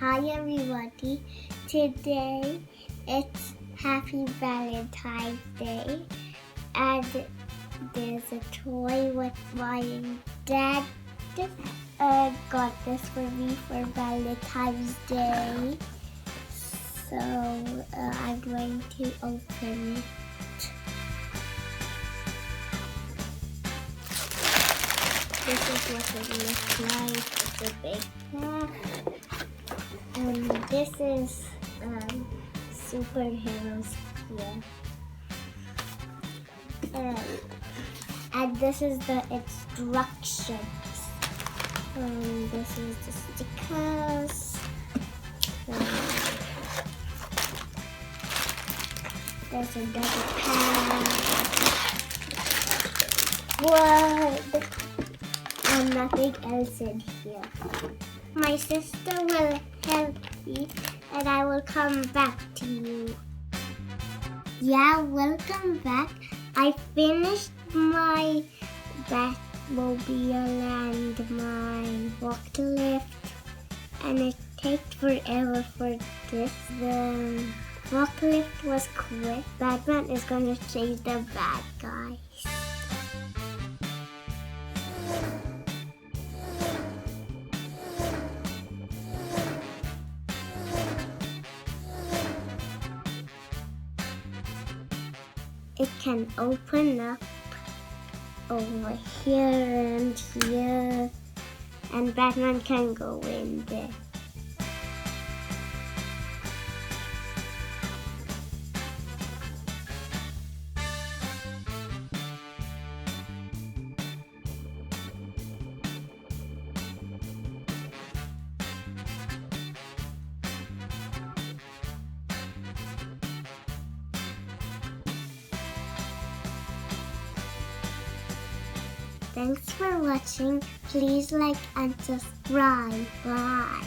Hi everybody, today it's Happy Valentine's Day and there's a toy what my dad got this for me for Valentine's Day. So I'm going to open it. This is what it looks like. It's a big pack. And this is superheroes here. And this is the instructions. This is the stickers. There's another pack. What? And nothing else in here. My sister will help me and I will come back to you. Yeah, welcome back. I finished my Batmobile and my Forklift and it takes forever for this. The Forklift was quick. Batman is going to chase the bad guys. It can open up over here and here, and Batman can go in there. Thanks for watching. Please like and subscribe. Bye.